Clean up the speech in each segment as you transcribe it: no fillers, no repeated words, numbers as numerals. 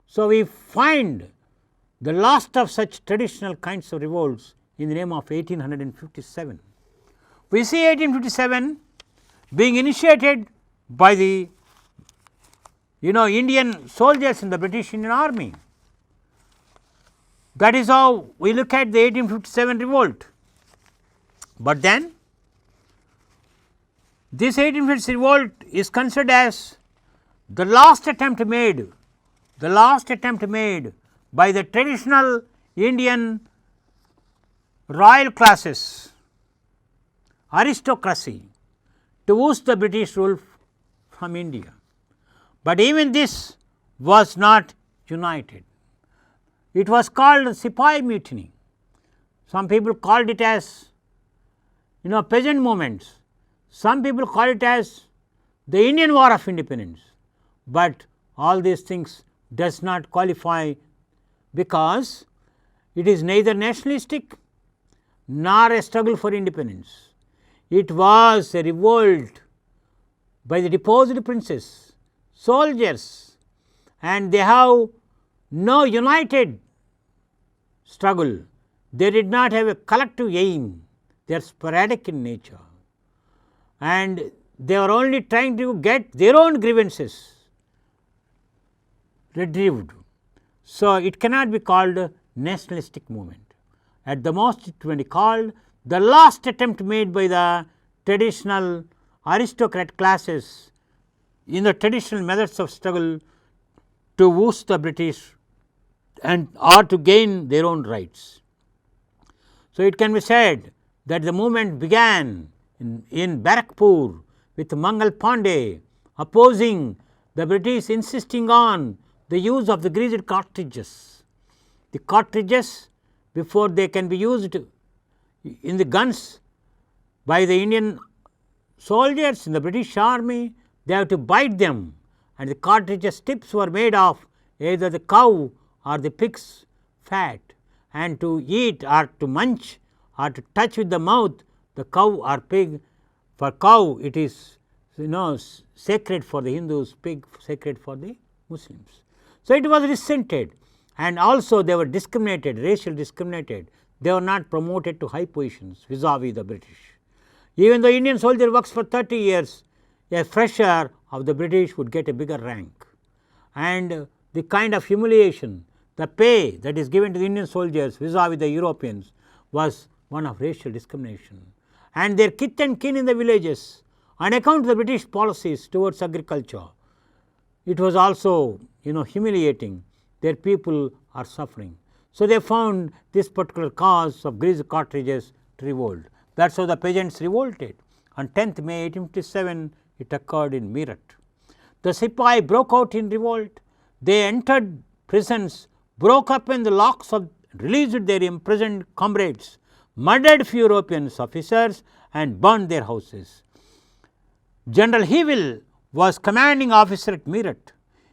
So, we find the last of such traditional kinds of revolts in the name of 1857. We see 1857 being initiated by the Indian soldiers in the British Indian Army. That is how we look at the 1857 revolt. But then this 1856 revolt is considered as the last attempt made by the traditional Indian royal classes, aristocracy, to oust the British rule from India. But even this was not united. It was called Sipahi mutiny. Some people called it as peasant movements. Some people call it as the Indian War of Independence, but all these things does not qualify, because it is neither nationalistic nor a struggle for independence. It was a revolt by the deposed princes, soldiers, and they have no united struggle. They did not have a collective aim, they are sporadic in nature, and they were only trying to get their own grievances retrieved. So, it cannot be called a nationalistic movement. At the most, it may be called the last attempt made by the traditional aristocrat classes in the traditional methods of struggle to oust the British and or to gain their own rights. So, it can be said that the movement began in Barakpur with Mangal Pandey opposing the British, insisting on the use of the greased cartridges. The cartridges, before they can be used in the guns by the Indian soldiers in the British army, they have to bite them, and the cartridges tips were made of either the cow or the pig's fat, and to eat or to munch or to touch with the mouth the cow or pig. For cow it is sacred for the Hindus, pig sacred for the Muslims. So, it was resented, and also they were discriminated, racial discriminated. They were not promoted to high positions vis-a-vis the British. Even though Indian soldier works for 30 years, a fresher of the British would get a bigger rank, and the kind of humiliation, the pay that is given to the Indian soldiers vis-a-vis the Europeans was one of racial discrimination, and their kith and kin in the villages, on account of the British policies towards agriculture, it was also humiliating. Their people are suffering. So, they found this particular cause of greased cartridges to revolt. That is how the peasants revolted. On 10th May 1857, it occurred in Meerut. The Sipahi broke out in revolt. They entered prisons, broke open the locks of, released their imprisoned comrades, murdered few European officers, and burned their houses. General Hewell was commanding officer at Meerut.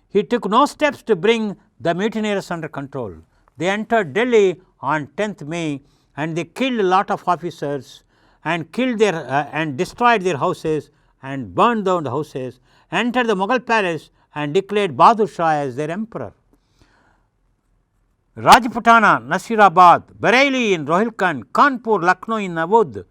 He took no steps to bring the mutineers under control. They entered Delhi on 10th May, and they killed a lot of officers and killed their and destroyed their houses and burned down the houses, entered the Mughal palace and declared Bahadur Shah as their emperor. Rajputana, Nasirabad, Bareilly in Rohilkhand, Kanpur, Lucknow in Awadh,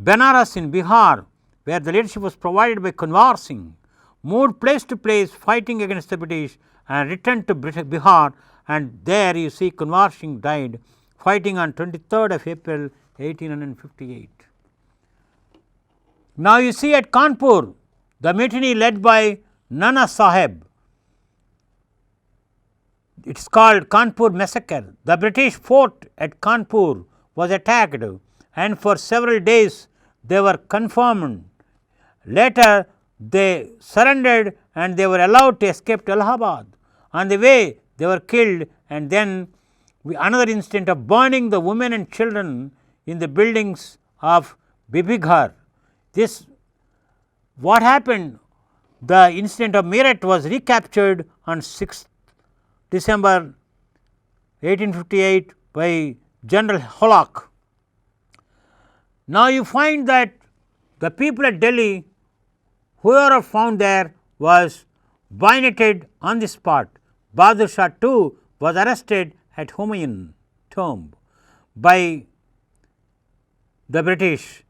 Benares in Bihar, where the leadership was provided by Kanwar Singh, moved place to place fighting against the British and returned to Bihar, and there you see Kanwar Singh died fighting on 23rd of April 1858. Now, you see at Kanpur the mutiny led by Nana Sahib. It is called Kanpur Massacre. The British fort at Kanpur was attacked, and for several days they were confined. Later they surrendered and they were allowed to escape to Allahabad. On the way they were killed, and then another incident of burning the women and children in the buildings of Bibighar. This what happened, the incident of Meerut was recaptured on 6th December 1858 by General Hollock. Now, you find that the people at Delhi, whoever found there was bayoneted on the spot. Bahadur Shah too was arrested at Humayun tomb by the British,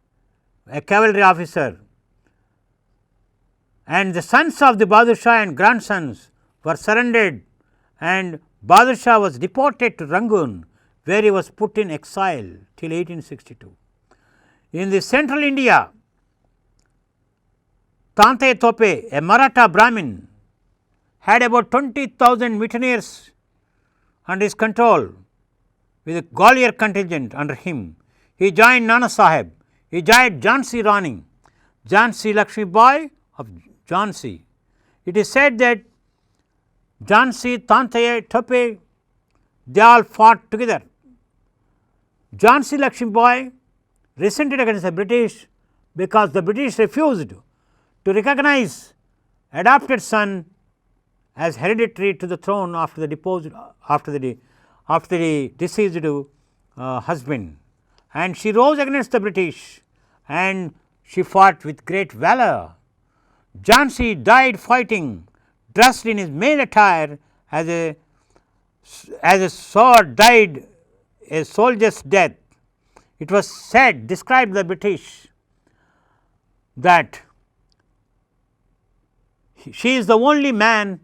a cavalry officer, and the sons of the Bahadur Shah and grandsons were surrendered, and Bahadur Shah was deported to Rangoon, where he was put in exile till 1862. In the central India, Tante Tope, a Maratha Brahmin, had about 20,000 mutineers under his control, with a Gwalior contingent under him. He joined Nana Sahib, he joined Jhansi Rani, Jhansi Lakshmi Bai of Jhansi. It is said that Jhansi, Tante Tope, they all fought together. Jhansi Lakshmi Bai resented against the British because the British refused to recognize adopted son as hereditary to the throne after the deceased husband, and she rose against the British and she fought with great valor. Jhansi died fighting, dressed in his male attire as a sword died a soldier's death. It was said, described by the British, that she is the only man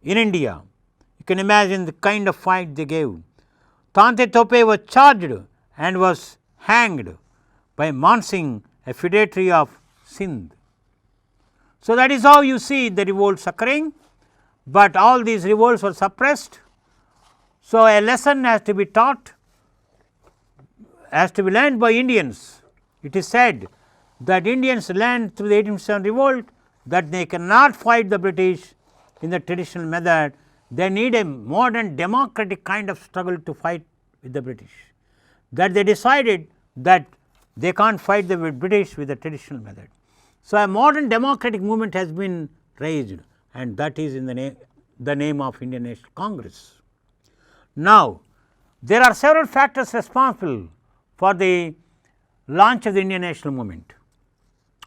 in India. You can imagine the kind of fight they gave. Tante Tope was charged and was hanged by Mansingh, a feudatory of Sindh. So, that is how you see the revolts occurring, but all these revolts were suppressed. So, a lesson has to be taught, has to be learned by Indians. It is said that Indians learned through the 1857 revolt that they cannot fight the British in the traditional method. They need a modern democratic kind of struggle to fight with the British, that they decided that they can't fight the British with the traditional method. So, a modern democratic movement has been raised, and that is in the name of Indian National Congress. Now, there are several factors responsible for the launch of the Indian national movement.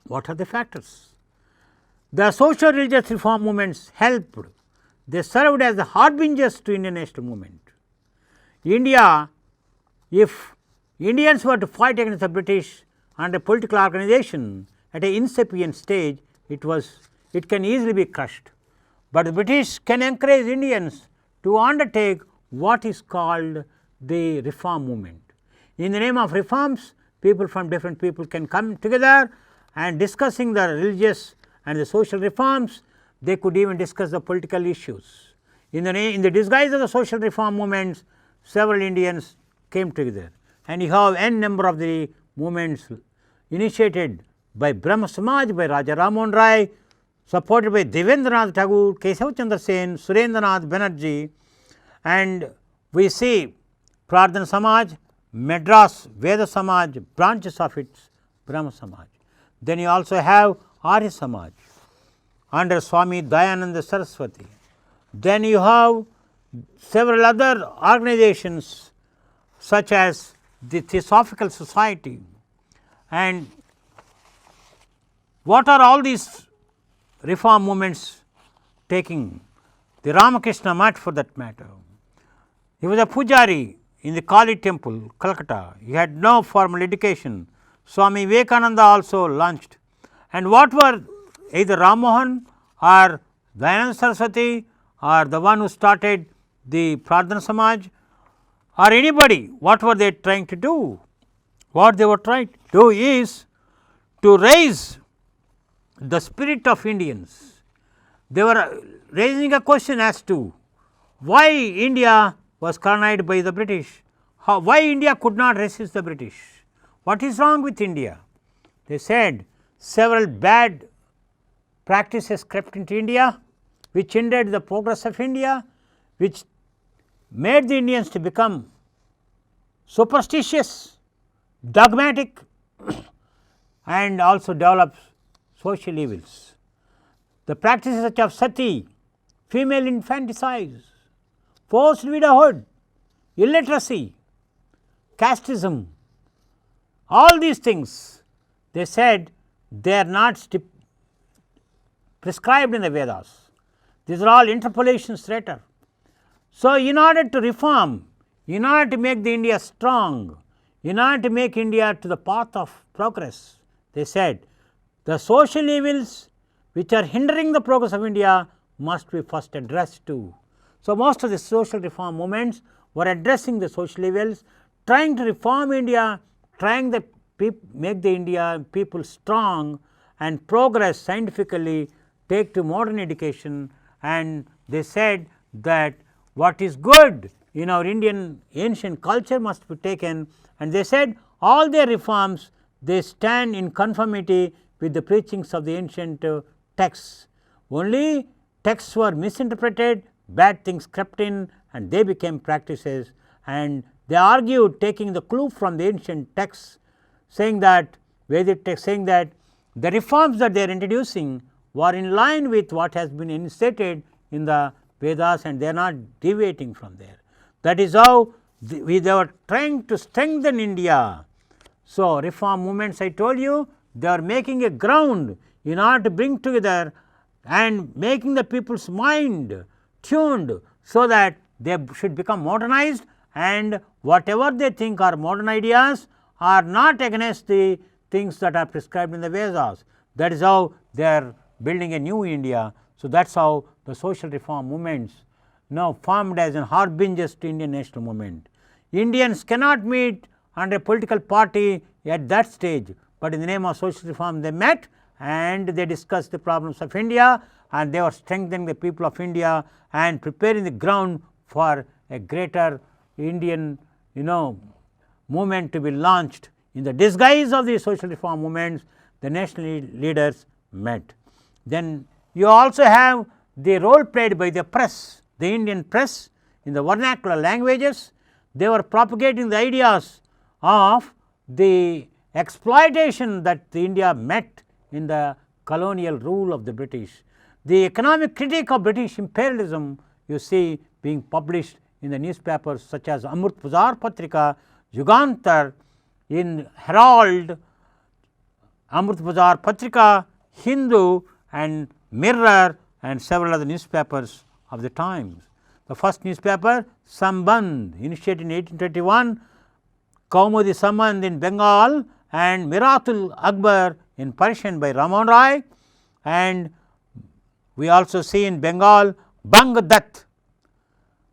What are the factors? The social religious reform movements helped. They served as the harbingers to Indian national movement. India, if Indians were to fight against the British under political organization at an incipient stage, it can easily be crushed. But the British can encourage Indians to undertake what is called the reform movement. In the name of reforms, people from different people can come together and discussing the religious and the social reforms. They could even discuss the political issues. In the disguise of the social reform movements, several Indians came together, and you have n number of the movements initiated by Brahma Samaj, by Raja Ram Rai, supported by Devendranath Tagore, Kesav Chandra Sen, Surendranath Banerjee, and we see Prardhan Samaj, Madras Veda Samaj, branches of its Brahma Samaj. Then you also have Arya Samaj under Swami Dayananda Saraswati. Then you have several other organizations such as the Theosophical Society. And what are all these reform movements taking? The Ramakrishna Math, for that matter. He was a pujari in the Kali temple, Calcutta. He had no formal education. Swami Vivekananda also launched. And what were either Ram Mohan or Dayananda Saraswati or the one who started the Prardhan Samaj or anybody, what were they trying to do? What they were trying to do is to raise the spirit of Indians. They were raising a question as to why India was colonized by the British, why India could not resist the British, what is wrong with India. They said several bad practices crept into India, which hindered the progress of India, which made the Indians to become superstitious, dogmatic and also develop social evils. The practices such as sati, female infanticide, forced widowhood, illiteracy, casteism, all these things, they said they are not prescribed in the Vedas. These are all interpolations later. So, in order to reform, in order to make the India strong, in order to make India to the path of progress, they said the social evils which are hindering the progress of India must be first addressed too. So, most of the social reform movements were addressing the social evils, trying to reform India, trying to make the India people strong and progress scientifically, take to modern education, and they said that what is good in our Indian ancient culture must be taken, and they said all their reforms they stand in conformity with the preachings of the ancient texts. Only texts were misinterpreted, bad things crept in and they became practices, and they argued taking the clue from the ancient texts, saying that Vedic text, saying that the reforms that they are introducing were in line with what has been instated in the Vedas and they are not deviating from there. That is how they were trying to strengthen India. So, reform movements, I told you, they are making a ground in order to bring together and making the people's mind tuned, so that they should become modernized, and whatever they think are modern ideas are not against the things that are prescribed in the Vedas. That is how they are building a new India. So, that is how the social reform movements now formed as an harbingers to Indian national movement. Indians cannot meet under a political party at that stage, but in the name of social reform they met and they discussed the problems of India, and they were strengthening the people of India and preparing the ground for a greater Indian movement to be launched. In the disguise of the social reform movements, the national leaders met. Then you also have the role played by the press, the Indian press in the vernacular languages. They were propagating the ideas of the exploitation that the India met in the colonial rule of the British. The economic critique of British imperialism you see being published in the newspapers such as Amrit Bazar Patrika, Yugantar, in Herald, Amrit Bazar Patrika, Hindu and Mirror and several other newspapers of the times. The first newspaper, Sambandh, initiated in 1821, Kaumudi Sambandh in Bengal and Miratul Akbar in Persian by Raman Rai, and we also see in Bengal Bang Dutt,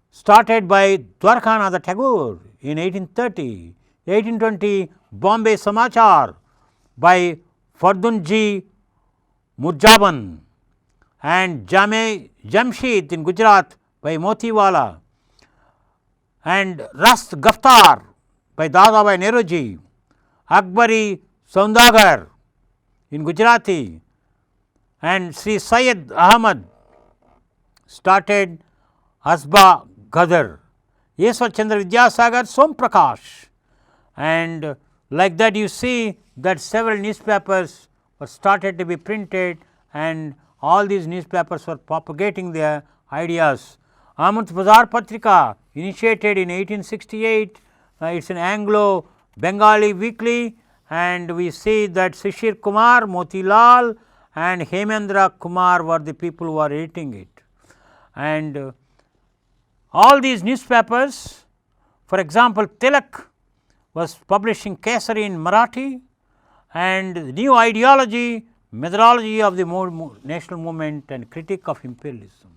started by Dwarkanatha Tagore in 1830, 1820 Bombay Samachar by Fardunji Murjaban, and Jame Jamshid in Gujarat by Motiwala, and Rast Gaftar by Dadabhai Nehruji, Akbari Saundagar in Gujarati, and Sri Syed Ahmad started Asba Ghadar, Yeshwar Chandra Vidyasagar, Som Prakash, and like that you see that several newspapers were started to be printed, and all these newspapers were propagating their ideas. Amrit Bazar Patrika, initiated in 1868, it is an Anglo Bengali weekly, and we see that Shishir Kumar, Motilal and Hemendra Kumar were the people who are editing it. And all these newspapers, for example, Tilak was publishing Kesari in Marathi, and new ideology, methodology of the national movement and critique of imperialism.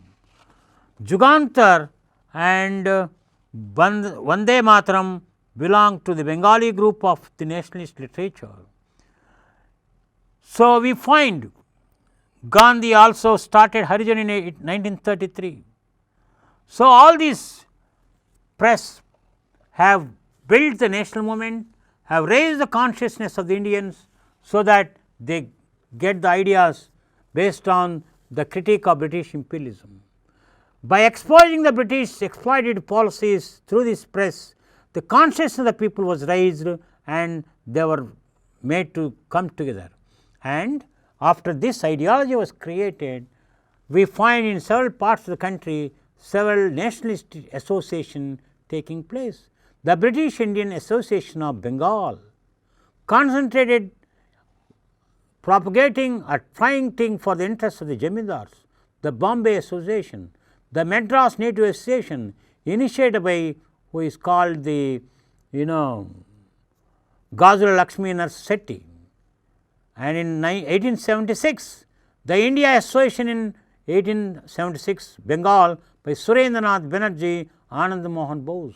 Jugantar and Vande Mataram belong to the Bengali group of the nationalist literature. So, we find Gandhi also started Harijan in 1933. So, all these press have built the national movement, have raised the consciousness of the Indians, so that they get the ideas based on the critique of British imperialism. By exposing the British exploited policies through this press, the consciousness of the people was raised and they were made to come together. And after this ideology was created, we find in several parts of the country several nationalist associations taking place. The British Indian Association of Bengal concentrated propagating or fighting for the interests of the Jamindars, the Bombay Association, the Madras Native Association, initiated by who is called the Gazula Lakshmi Narsetty, and in 1876 the India Association in 1876 Bengal by Surendranath Banerjee, Anand Mohan Bose.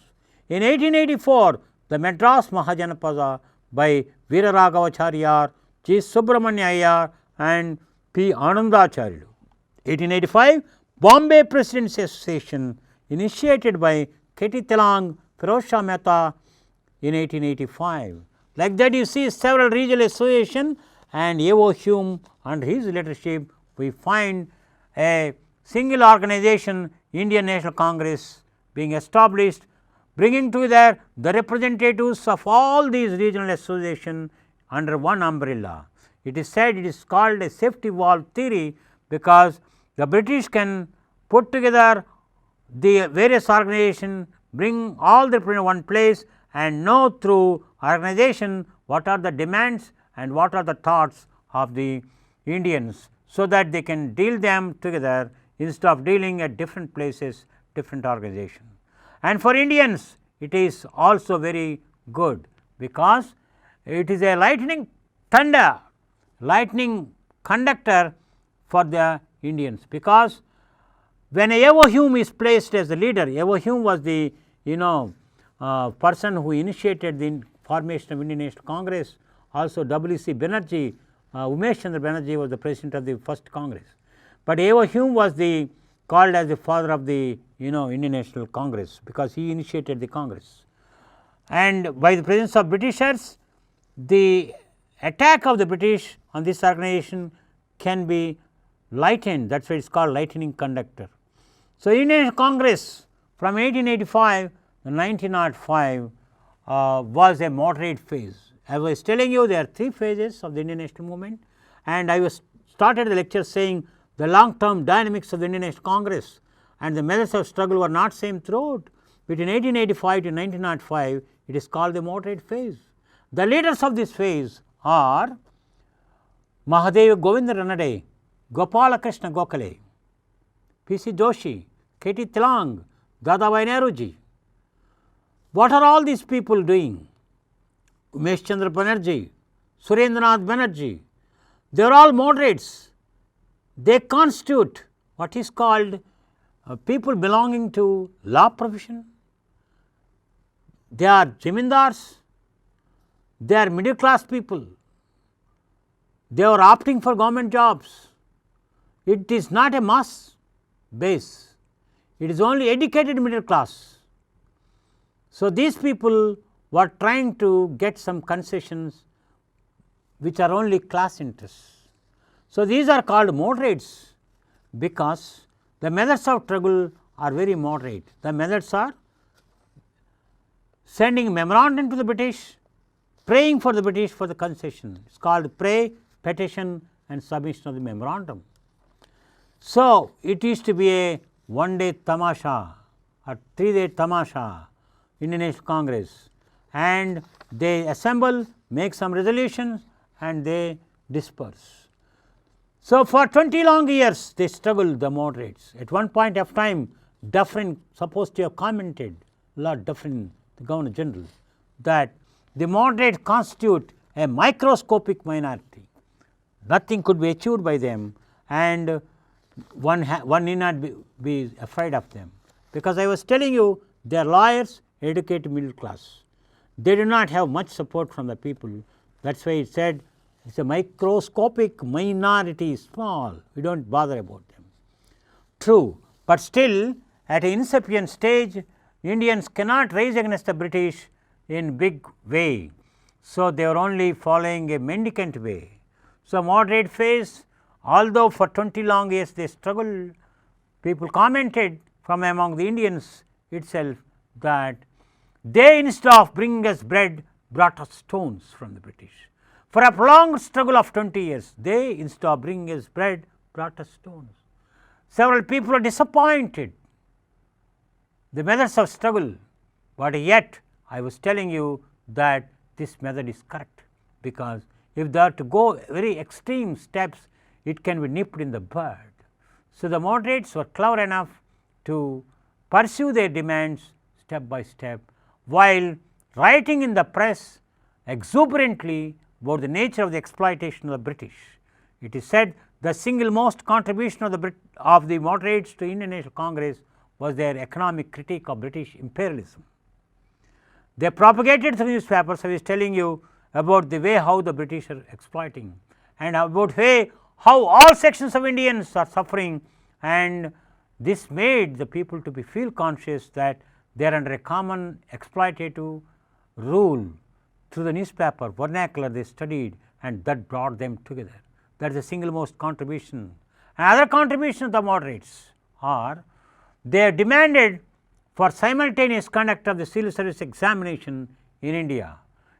In 1884 the Madras Mahajanapada by Veeraraghavacharya, G. Subramanya Iyer and P. Anandacharya. 1885 Bombay Presidency Association initiated by K.T. Telang, Firoz Shah Mehta in 1885. Like that you see several regional associations, and A.O. Hume under his leadership we find a single organization, Indian National Congress, being established, bringing together the representatives of all these regional associations under one umbrella. It is said it is called a safety valve theory, because the British can put together the various organizations, bring all the in one place and know through organization what are the demands and what are the thoughts of the Indians, so that they can deal them together instead of dealing at different places, different organizations. And for Indians it is also very good, because it is a lightning thunder, lightning conductor for the Indians, because when A.O. Hume is placed as the leader, A.O. Hume was the person who initiated the formation of Indian National Congress. Also W.C. Banerjee, Umesh Chandra Banerjee was the president of the first Congress, but A.O. Hume was the called as the father of the Indian National Congress, because he initiated the Congress. And by the presence of Britishers, the attack of the British on this organization can be lightened, that is why it is called lightning conductor. So, Indian Congress from 1885 to 1905 was a moderate phase. As I was telling you, there are three phases of the Indian national movement, and I was started the lecture saying the long term dynamics of the Indian National Congress and the methods of struggle were not same throughout. Between 1885 to 1905, it is called the moderate phase. The leaders of this phase are Mahadeva Govinda Ranade, Gopala Krishna Gokhale, P.C. Joshi, K.T. Telang, Dadabhai Nehruji. What are all these people doing? Umesh Chandra Banerjee, Surendranath Banerjee, they are all moderates. They constitute what is called people belonging to law profession. They are zamindars, they are middle class people, they are opting for government jobs. It is not a mass base, it is only educated middle class. So, these people were trying to get some concessions which are only class interests. So, these are called moderates, because the methods of struggle are very moderate. The methods are sending memorandum to the British, praying for the British for the concession. It is called pray, petition and submission of the memorandum. So, it used to be a one day tamasha or 3-day tamasha, Indian National Congress, and they assemble, make some resolutions and they disperse. So, for 20 long years they struggled, the moderates. At one point of time, Dufferin supposed to have commented, Lord Dufferin, the Governor General, that the moderates constitute a microscopic minority. Nothing could be achieved by them, and one need not be afraid of them, because I was telling you they are lawyers, educated middle class. They do not have much support from the people. That is why it said it is a microscopic minority, small, we do not bother about them. True, but still at an incipient stage, Indians cannot rise against the British in big way. So, they are only following a mendicant way. So, moderate phase, although for 20 long years they struggled, people commented from among the Indians itself that they, instead of bringing us bread, brought us stones from the British. For a prolonged struggle of 20 years, they, instead of bringing us bread, brought us stones. Several people are disappointed, the methods of struggle, but yet I was telling you that this method is correct, because if they are to go very extreme steps, it can be nipped in the bud. So, the moderates were clever enough to pursue their demands step by step, while writing in the press exuberantly about the nature of the exploitation of the British. It is said the single most contribution of the moderates to Indian National Congress was their economic critique of British imperialism. They propagated through newspapers. I was telling you about the way how the British are exploiting, and about way how all sections of Indians are suffering, and this made the people to be feel conscious that they are under a common exploitative rule. Through the newspaper vernacular they studied, and that brought them together. That is the single most contribution. Another contribution of the moderates are they demanded for simultaneous conduct of the civil service examination in India.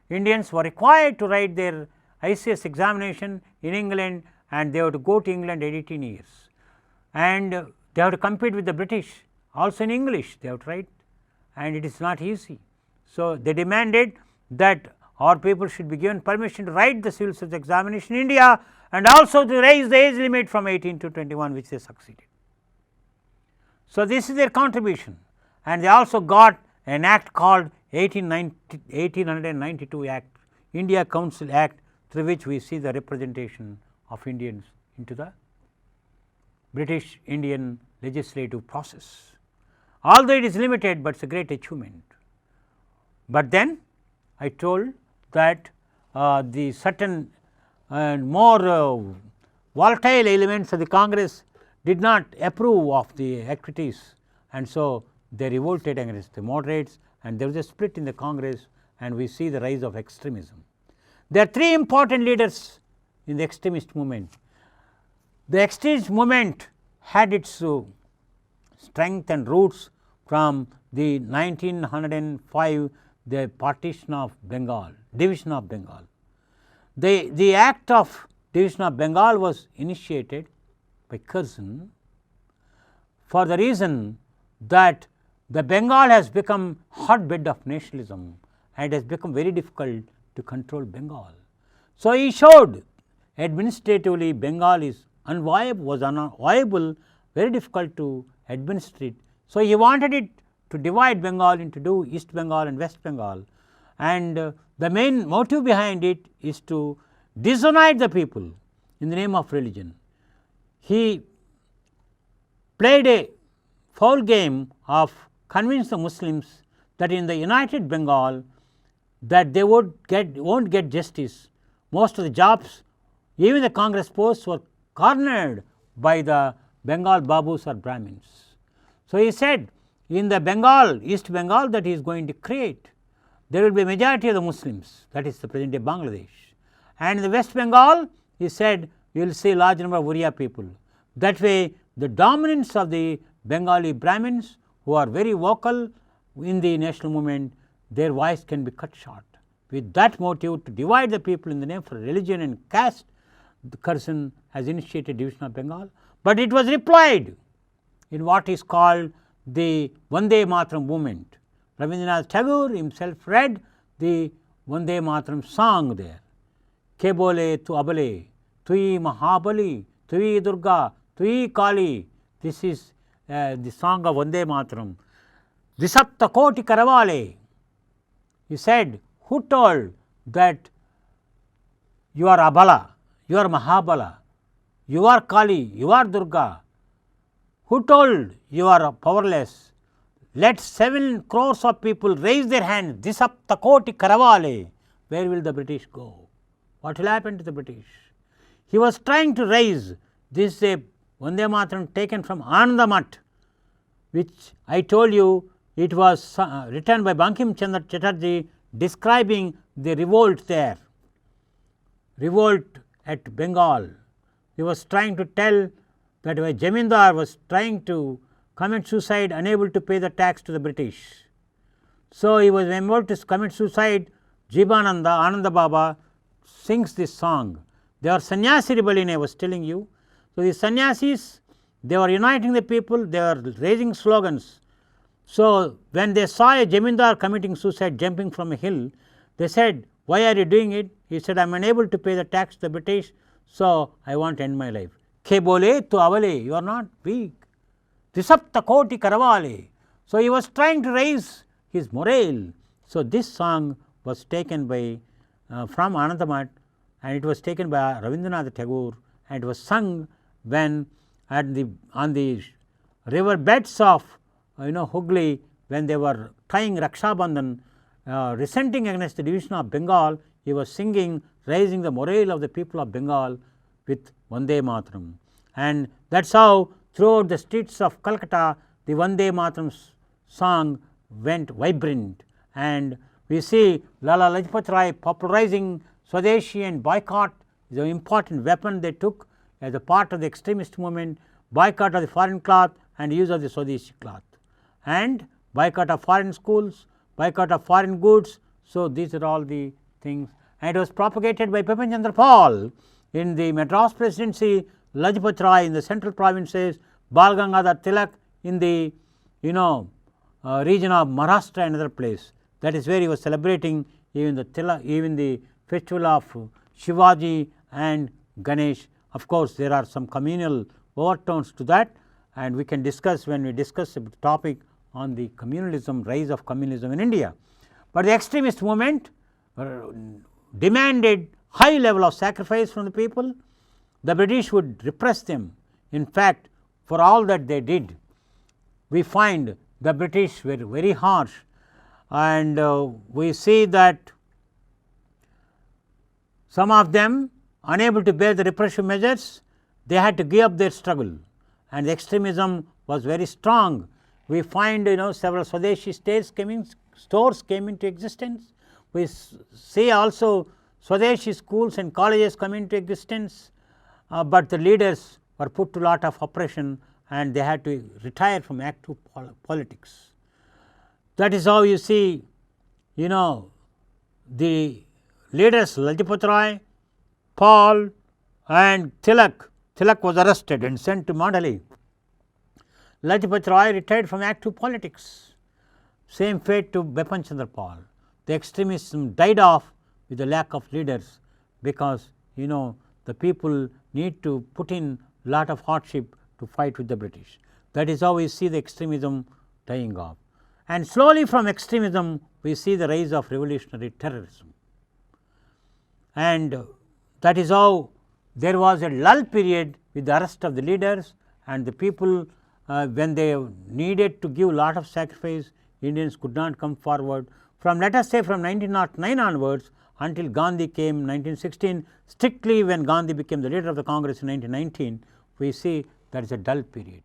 Indians were required to write their ICS examination in England, and they have to go to England 18 years, and they have to compete with the British also in English they have to write, and it is not easy. So, they demanded that our people should be given permission to write the civil service examination in India, and also to raise the age limit from 18 to 21, which they succeeded. So, this is their contribution, and they also got an act called 1892 Act, India Council Act, through which we see the representation of Indians into the British Indian legislative process. Although it is limited, but it is a great achievement. But then I told that the certain more volatile elements of the Congress did not approve of the activities, and so they revolted against the moderates, and there was a split in the Congress, and we see the rise of extremism. There are three important leaders in the extremist movement. The extremist movement had its strength and roots from the 1905 the partition of Bengal, division of Bengal. The act of division of Bengal was initiated by Curzon for the reason that the Bengal has become hotbed of nationalism, and it has become very difficult to control Bengal. So, he showed administratively Bengal is unviable, very difficult to administrate. So, he wanted it to divide Bengal into East Bengal and West Bengal, and the main motive behind it is to disunite the people in the name of religion. He played a foul game of convince the Muslims that in the united Bengal that they won't get justice. Most of the jobs, even the Congress posts, were cornered by the Bengal Babus or Brahmins. So, he said in the Bengal, East Bengal, that he is going to create, there will be a majority of the Muslims, that is the present day Bangladesh, and in the West Bengal he said you will see large number of Oriya people. That way the dominance of the Bengali Brahmins, who are very vocal in the national movement, their voice can be cut short. With that motive to divide the people in the name for religion and caste, the Curzon has initiated division of Bengal, but it was replied in what is called the Vande Mataram movement. Rabindranath Tagore himself read the Vande Mataram song there. Ke bole tu abale, tui Mahabali, tui Durga, tui Kali. This is the song of Vande Mataram. Disapta koti karavale. He said, who told that you are Abala, you are Mahabala, you are Kali, you are Durga? Who told you are powerless? Let 7 crores of people raise their hands. Disapta koti karavale. Where will the British go? What will happen to the British? He was trying to raise this Vande Mataram taken from Anandamath, which I told you it was written by Bankim Chandra Chatterjee describing the revolt there, revolt at Bengal. He was trying to tell that a Jamindar was trying to commit suicide, unable to pay the tax to the British. So, he was about to commit suicide. Jibananda, Ananda Baba sings this song. They are sannyasi rebellion, I was telling you. So, the sannyasis, they were uniting the people, they were raising slogans. So, when they saw a Jamindar committing suicide, jumping from a hill, they said, why are you doing it? He said, I am unable to pay the tax to the British, so I want to end my life. Ke bole tu avale, you are not weak. Disapta koti karavale. So, he was trying to raise his morale. So, this song was taken by from Anandamath, and it was taken by Rabindranath Tagore, and it was sung when on the river beds of Hooghly, when they were tying Raksha Bandhan, resenting against the division of Bengal. He was singing, raising the morale of the people of Bengal with Vande Mataram, and that is how throughout the streets of Calcutta the Vande Mataram song went vibrant. And we see Lala Lajpat Rai popularizing Swadeshi and boycott is an important weapon they took as a part of the extremist movement, boycott of the foreign cloth and use of the Swadeshi cloth, and boycott of foreign schools, boycott of foreign goods. So, these are all the things, and it was propagated by Bipin Chandra Pal in the Madras Presidency, Lajpat Rai in the central provinces, Bal Gangadhar Tilak in the region of Maharashtra and other place. That is where he was celebrating even the festival of Shivaji and Ganesh. Of course, there are some communal overtones to that, and we can discuss when we discuss the topic on the communalism, rise of communalism in India. But the extremist movement demanded high level of sacrifice from the people. The British would repress them. In fact, for all that they did, we find the British were very harsh, and we see that some of them, unable to bear the repressive measures, they had to give up their struggle, and the extremism was very strong. We find several Swadeshi stores came into existence. We see also Swadeshi schools and colleges come into existence, but the leaders were put to lot of oppression, and they had to retire from active politics. That is how you see the leaders Lajpat Rai, Paul and Tilak. Tilak was arrested and sent to Mandalay. Lajpat Rai retired from active politics. Same fate to Bipin Chandra Pal. The extremism died off with the lack of leaders, because the people need to put in lot of hardship to fight with the British. That is how we see the extremism dying off, and slowly from extremism we see the rise of revolutionary terrorism, and that is how there was a lull period with the arrest of the leaders, and the people when they needed to give lot of sacrifice, Indians could not come forward. From, let us say, from 1909 onwards until Gandhi came 1916, strictly when Gandhi became the leader of the Congress in 1919, we see that is a dull period.